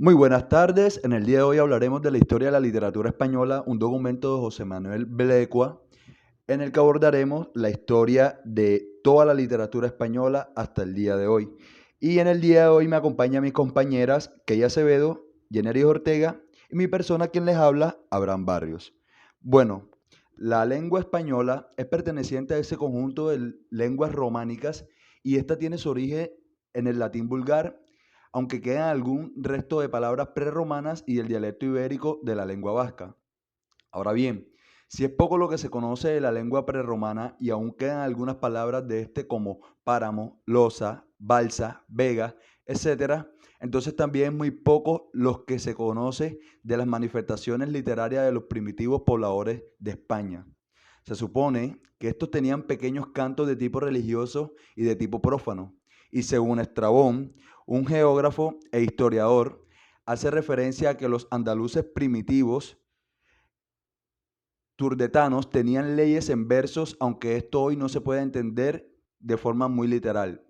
Muy buenas tardes. En el día de hoy hablaremos de la historia de la literatura española, un documento de José Manuel Belecua, en el que abordaremos la historia de toda la literatura española hasta el día de hoy. Y en el día de hoy me acompañan mis compañeras Key Acevedo, Yeneris Ortega y mi persona quien les habla, Abraham Barrios. Bueno, la lengua española es perteneciente a ese conjunto de lenguas románicas y esta tiene su origen en el latín vulgar, aunque quedan algún resto de palabras prerromanas y el dialecto ibérico de la lengua vasca. Ahora bien, si es poco lo que se conoce de la lengua prerromana y aún quedan algunas palabras de este como páramo, losa, balsa, vega, etcétera, entonces también es muy poco los que se conoce de las manifestaciones literarias de los primitivos pobladores de España. Se supone que estos tenían pequeños cantos de tipo religioso y de tipo prófano, y según Estrabón, un geógrafo e historiador, hace referencia a que los andaluces primitivos turdetanos tenían leyes en versos, aunque esto hoy no se puede entender de forma muy literal.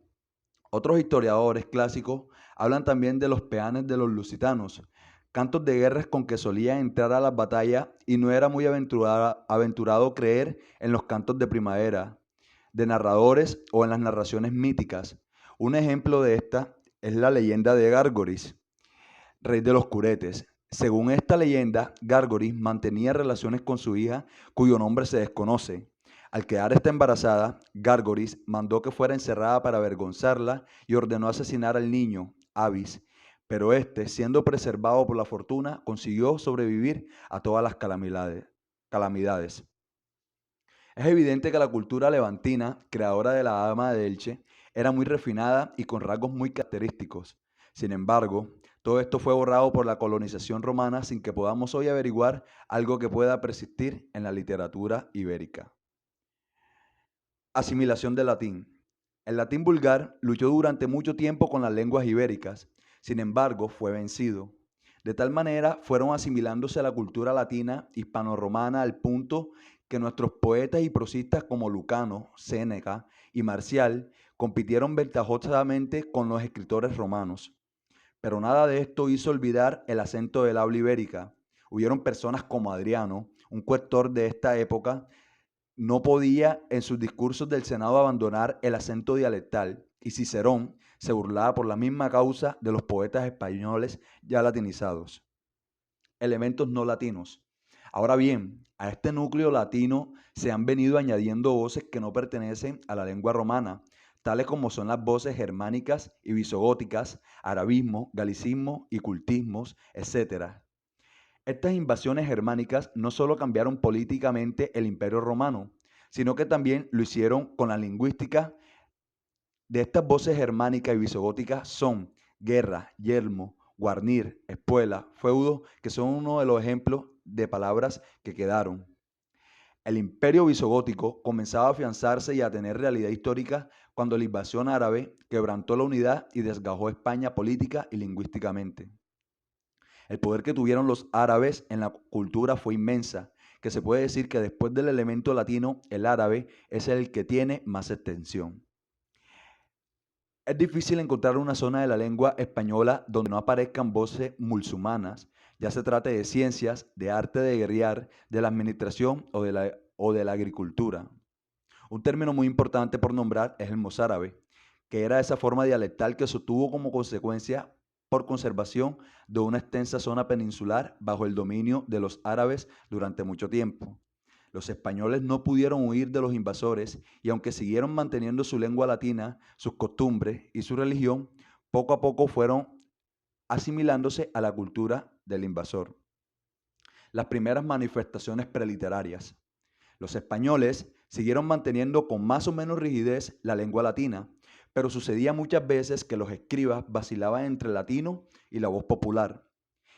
Otros historiadores clásicos hablan también de los peanes de los lusitanos, cantos de guerras con que solían entrar a las batallas y no era muy aventurado creer en los cantos de primavera, de narradores o en las narraciones míticas. Un ejemplo de esta es la leyenda de Gárgoris, rey de los curetes. Según esta leyenda, Gárgoris mantenía relaciones con su hija, cuyo nombre se desconoce. Al quedar esta embarazada, Gárgoris mandó que fuera encerrada para avergonzarla y ordenó asesinar al niño, Avis. Pero este, siendo preservado por la fortuna, consiguió sobrevivir a todas las calamidades. Es evidente que la cultura levantina, creadora de la dama de Elche, era muy refinada y con rasgos muy característicos. Sin embargo, todo esto fue borrado por la colonización romana sin que podamos hoy averiguar algo que pueda persistir en la literatura ibérica. Asimilación del latín. El latín vulgar luchó durante mucho tiempo con las lenguas ibéricas, sin embargo fue vencido. De tal manera fueron asimilándose a la cultura latina hispano-romana al punto que nuestros poetas y prosistas como Lucano, Séneca y Marcial compitieron ventajosamente con los escritores romanos. Pero nada de esto hizo olvidar el acento del habla ibérica. Hubieron personas como Adriano, un cuestor de esta época, no podía en sus discursos del Senado abandonar el acento dialectal y Cicerón se burlaba por la misma causa de los poetas españoles ya latinizados. Elementos no latinos. Ahora bien, a este núcleo latino se han venido añadiendo voces que no pertenecen a la lengua romana, tales como son las voces germánicas y visogóticas, arabismo, galicismo y cultismos, etc. Estas invasiones germánicas no solo cambiaron políticamente el imperio romano, sino que también lo hicieron con la lingüística. De estas voces germánicas y visogóticas son guerra, yermo, guarnir, espuela, feudo, que son uno de los ejemplos de palabras que quedaron. El imperio visogótico comenzaba a afianzarse y a tener realidad histórica cuando la invasión árabe quebrantó la unidad y desgajó España política y lingüísticamente. El poder que tuvieron los árabes en la cultura fue inmensa, que se puede decir que después del elemento latino, el árabe es el que tiene más extensión. Es difícil encontrar una zona de la lengua española donde no aparezcan voces musulmanas, ya se trate de ciencias, de arte de guerrear, de la administración o de la agricultura. Un término muy importante por nombrar es el mozárabe, que era esa forma dialectal que sostuvo como consecuencia por conservación de una extensa zona peninsular bajo el dominio de los árabes durante mucho tiempo. Los españoles no pudieron huir de los invasores y aunque siguieron manteniendo su lengua latina, sus costumbres y su religión, poco a poco fueron asimilándose a la cultura del invasor. Las primeras manifestaciones preliterarias. Los españoles siguieron manteniendo con más o menos rigidez la lengua latina, pero sucedía muchas veces que los escribas vacilaban entre el latino y la voz popular.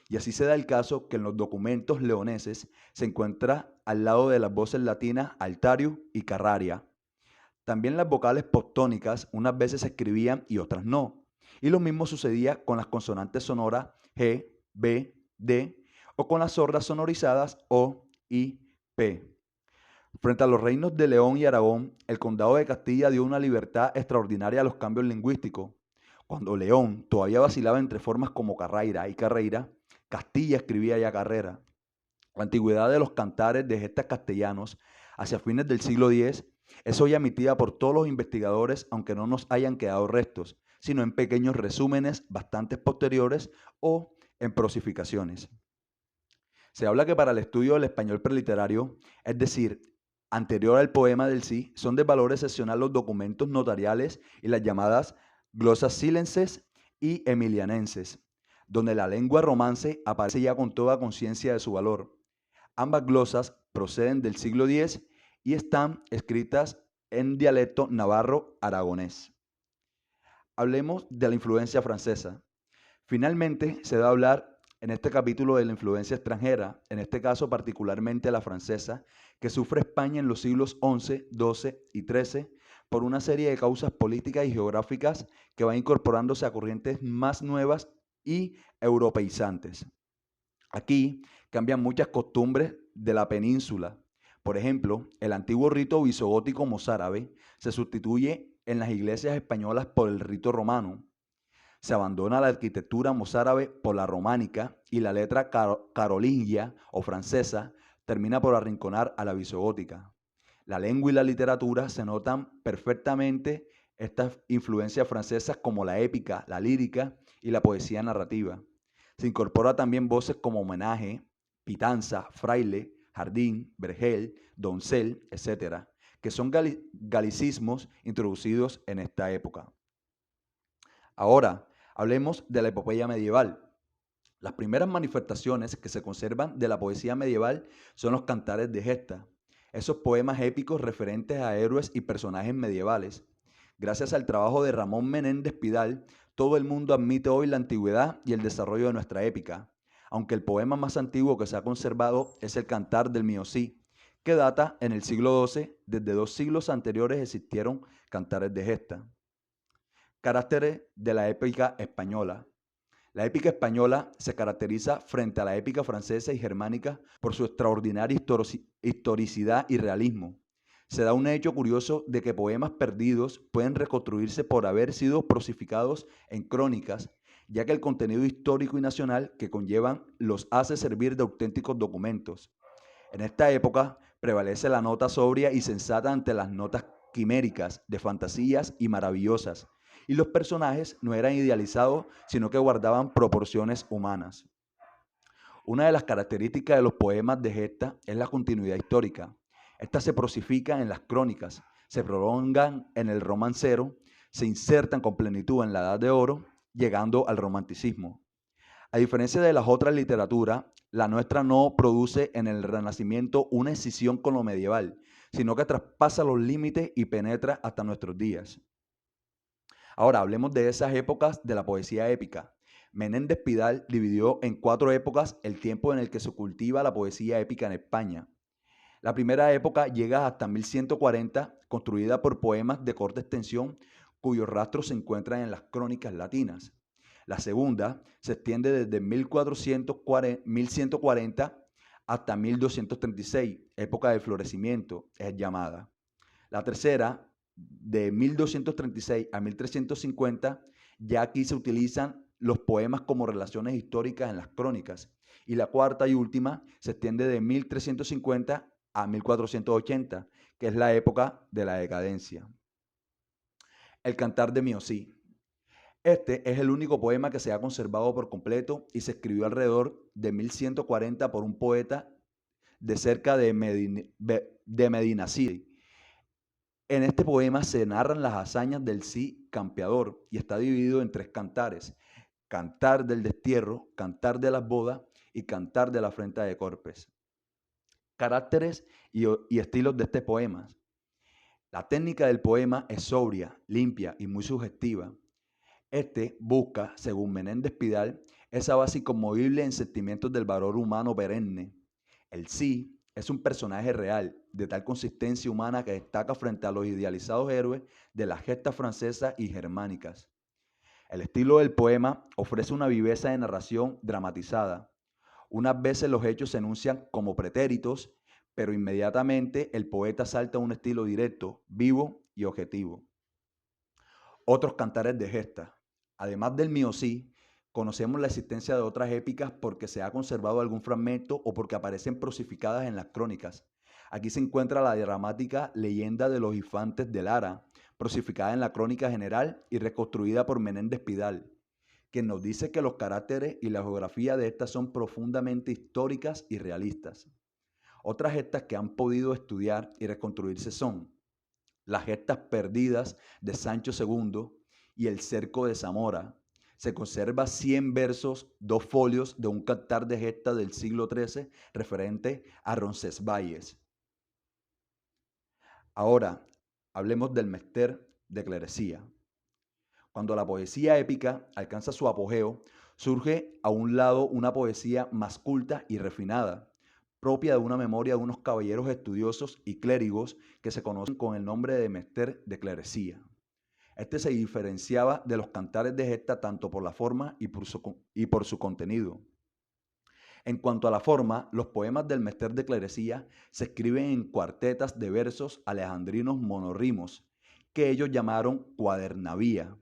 Y así se da el caso que en los documentos leoneses se encuentra al lado de las voces latinas Altarius y Carraria. También las vocales postónicas unas veces se escribían y otras no. Y lo mismo sucedía con las consonantes sonoras G, B, D o con las sordas sonorizadas O, I, P. Frente a los reinos de León y Aragón, el condado de Castilla dio una libertad extraordinaria a los cambios lingüísticos. Cuando León todavía vacilaba entre formas como carraira y carreira, Castilla escribía ya carrera. La antigüedad de los cantares de gestas castellanos hacia fines del siglo X es hoy admitida por todos los investigadores, aunque no nos hayan quedado restos, sino en pequeños resúmenes bastante posteriores o en prosificaciones. Se habla que para el estudio del español preliterario, es decir, anterior al poema del sí, son de valor excepcional los documentos notariales y las llamadas glosas silenses y emilianenses, donde la lengua romance aparece ya con toda conciencia de su valor. Ambas glosas proceden del siglo X y están escritas en dialecto navarro-aragonés. Hablemos de la influencia francesa. Finalmente, se va a hablar en este capítulo de la influencia extranjera, en este caso particularmente la francesa, que sufre España en los siglos XI, XII y XIII por una serie de causas políticas y geográficas que van incorporándose a corrientes más nuevas y europeizantes. Aquí cambian muchas costumbres de la península. Por ejemplo, el antiguo rito visigótico mozárabe se sustituye en las iglesias españolas por el rito romano. Se abandona la arquitectura mozárabe por la románica y la letra carolingia o francesa termina por arrinconar a la visigótica. La lengua y la literatura se notan perfectamente estas influencias francesas como la épica, la lírica y la poesía narrativa. Se incorpora también voces como homenaje, pitanza, fraile, jardín, vergel, doncel, etc., que son galicismos introducidos en esta época. Ahora, hablemos de la epopeya medieval. Las primeras manifestaciones que se conservan de la poesía medieval son los cantares de gesta, esos poemas épicos referentes a héroes y personajes medievales. Gracias al trabajo de Ramón Menéndez Pidal, todo el mundo admite hoy la antigüedad y el desarrollo de nuestra épica, aunque el poema más antiguo que se ha conservado es el Cantar del Miocí, que data en el siglo XII. Desde 2 siglos anteriores existieron cantares de gesta. Caracteres de la épica española. La épica española se caracteriza frente a la épica francesa y germánica por su extraordinaria historicidad y realismo. Se da un hecho curioso de que poemas perdidos pueden reconstruirse por haber sido prosificados en crónicas, ya que el contenido histórico y nacional que conllevan los hace servir de auténticos documentos. En esta época prevalece la nota sobria y sensata ante las notas quiméricas, de fantasías y maravillosas, y los personajes no eran idealizados, sino que guardaban proporciones humanas. Una de las características de los poemas de gesta es la continuidad histórica. Estas se prosifican en las crónicas, se prolongan en el romancero, se insertan con plenitud en la Edad de Oro, llegando al romanticismo. A diferencia de las otras literaturas, la nuestra no produce en el Renacimiento una escisión con lo medieval, sino que traspasa los límites y penetra hasta nuestros días. Ahora hablemos de esas épocas de la poesía épica. Menéndez Pidal dividió en 4 épocas el tiempo en el que se cultiva la poesía épica en España. La primera época llega hasta 1140, construida por poemas de corta extensión cuyos rastros se encuentran en las crónicas latinas. La segunda se extiende desde 1140 hasta 1236, época de florecimiento, es llamada. La tercera, de 1236 a 1350, ya aquí se utilizan los poemas como relaciones históricas en las crónicas. Y la cuarta y última se extiende de 1350 a 1480, que es la época de la decadencia. El Cantar de Miocí. Este es el único poema que se ha conservado por completo y se escribió alrededor de 1140 por un poeta de cerca de Medinaceli. En este poema se narran las hazañas del Cid campeador y está dividido en 3 cantares: Cantar del destierro, Cantar de las bodas y Cantar de la afrenta de Corpes. Caracteres y estilos de este poema. La técnica del poema es sobria, limpia y muy sugestiva. Este busca, según Menéndez Pidal, esa base inconmovible en sentimientos del valor humano perenne. El Cid es un personaje real, de tal consistencia humana que destaca frente a los idealizados héroes de las gestas francesas y germánicas. El estilo del poema ofrece una viveza de narración dramatizada. Unas veces los hechos se enuncian como pretéritos, pero inmediatamente el poeta salta a un estilo directo, vivo y objetivo. Otros cantares de gesta. Además del miosí, conocemos la existencia de otras épicas porque se ha conservado algún fragmento o porque aparecen prosificadas en las crónicas. Aquí se encuentra la dramática Leyenda de los Infantes de Lara, prosificada en la Crónica General y reconstruida por Menéndez Pidal, quien nos dice que los caracteres y la geografía de estas son profundamente históricas y realistas. Otras gestas que han podido estudiar y reconstruirse son las gestas perdidas de Sancho II y el cerco de Zamora. Se conserva 100 versos, 2 folios de un cantar de gesta del siglo XIII referente a Roncesvalles. Ahora, hablemos del mester de clerecía. Cuando la poesía épica alcanza su apogeo, surge a un lado una poesía más culta y refinada, propia de una memoria de unos caballeros estudiosos y clérigos que se conocen con el nombre de mester de clerecía. Este se diferenciaba de los cantares de gesta tanto por la forma y por su contenido. En cuanto a la forma, los poemas del mester de clerecía se escriben en cuartetas de versos alejandrinos monorrimos, que ellos llamaron cuadernavía.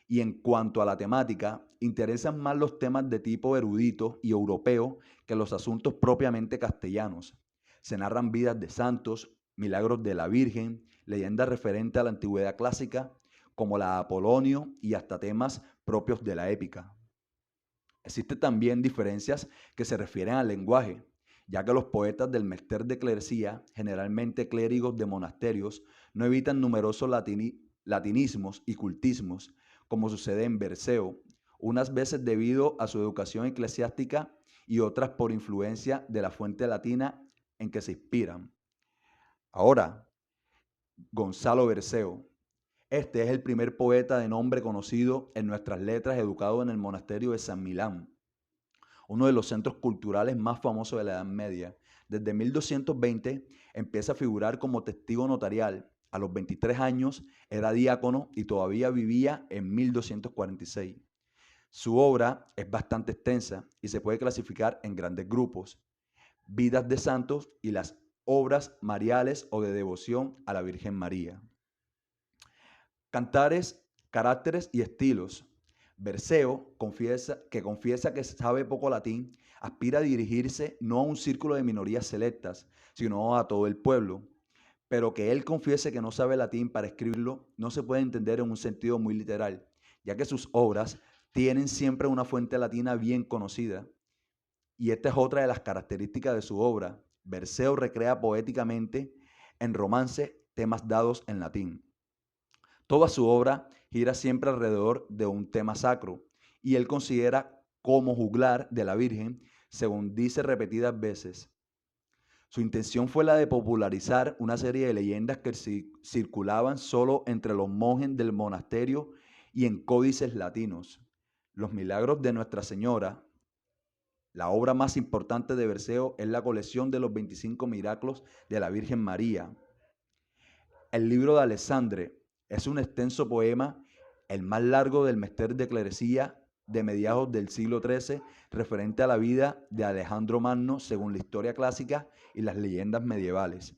Y en cuanto a la temática, interesan más los temas de tipo erudito y europeo que los asuntos propiamente castellanos. Se narran vidas de santos, milagros de la Virgen, leyendas referentes a la antigüedad clásica, como la de Apolonio y hasta temas propios de la épica. Existen también diferencias que se refieren al lenguaje, ya que los poetas del mester de clerecía, generalmente clérigos de monasterios, no evitan numerosos latinismos y cultismos, como sucede en Berceo, unas veces debido a su educación eclesiástica y otras por influencia de la fuente latina en que se inspiran. Ahora, Gonzalo Berceo. Este es el primer poeta de nombre conocido en nuestras letras educado en el monasterio de San Milán, uno de los centros culturales más famosos de la Edad Media. Desde 1220 empieza a figurar como testigo notarial. A los 23 años era diácono y todavía vivía en 1246. Su obra es bastante extensa y se puede clasificar en grandes grupos: vidas de santos y las obras mariales o de devoción a la Virgen María. Cantares, caracteres y estilos. Berceo confiesa que sabe poco latín, aspira a dirigirse no a un círculo de minorías selectas, sino a todo el pueblo. Pero que él confiese que no sabe latín para escribirlo no se puede entender en un sentido muy literal, ya que sus obras tienen siempre una fuente latina bien conocida. Y esta es otra de las características de su obra. Berceo recrea poéticamente en romance temas dados en latín. Toda su obra gira siempre alrededor de un tema sacro y él considera como juglar de la Virgen, según dice repetidas veces. Su intención fue la de popularizar una serie de leyendas que circulaban solo entre los monjes del monasterio y en códices latinos. Los milagros de Nuestra Señora. La obra más importante de Berceo es la colección de los 25 milagros de la Virgen María. El libro de Alessandre es un extenso poema, el más largo del mester de clerecía de mediados del siglo XIII, referente a la vida de Alejandro Magno según la historia clásica y las leyendas medievales.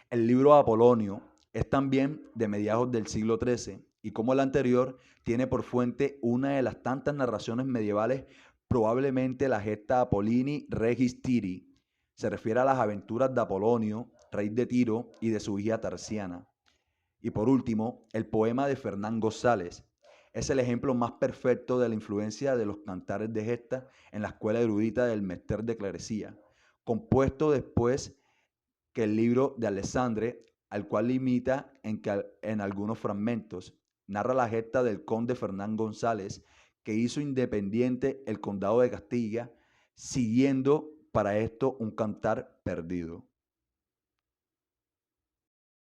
El libro de Apolonio es también de mediados del siglo XIII y, como el anterior, tiene por fuente una de las tantas narraciones medievales, probablemente la gesta Apollini Regis Tiri. Se refiere a las aventuras de Apolonio, rey de Tiro, y de su hija Tarsiana. Y por último, el poema de Fernán González es el ejemplo más perfecto de la influencia de los cantares de gesta en la escuela erudita del mester de clerecía, compuesto después que el libro de Alessandre, al cual imita en algunos fragmentos. Narra la gesta del conde Fernán González, que hizo independiente el condado de Castilla, siguiendo para esto un cantar perdido.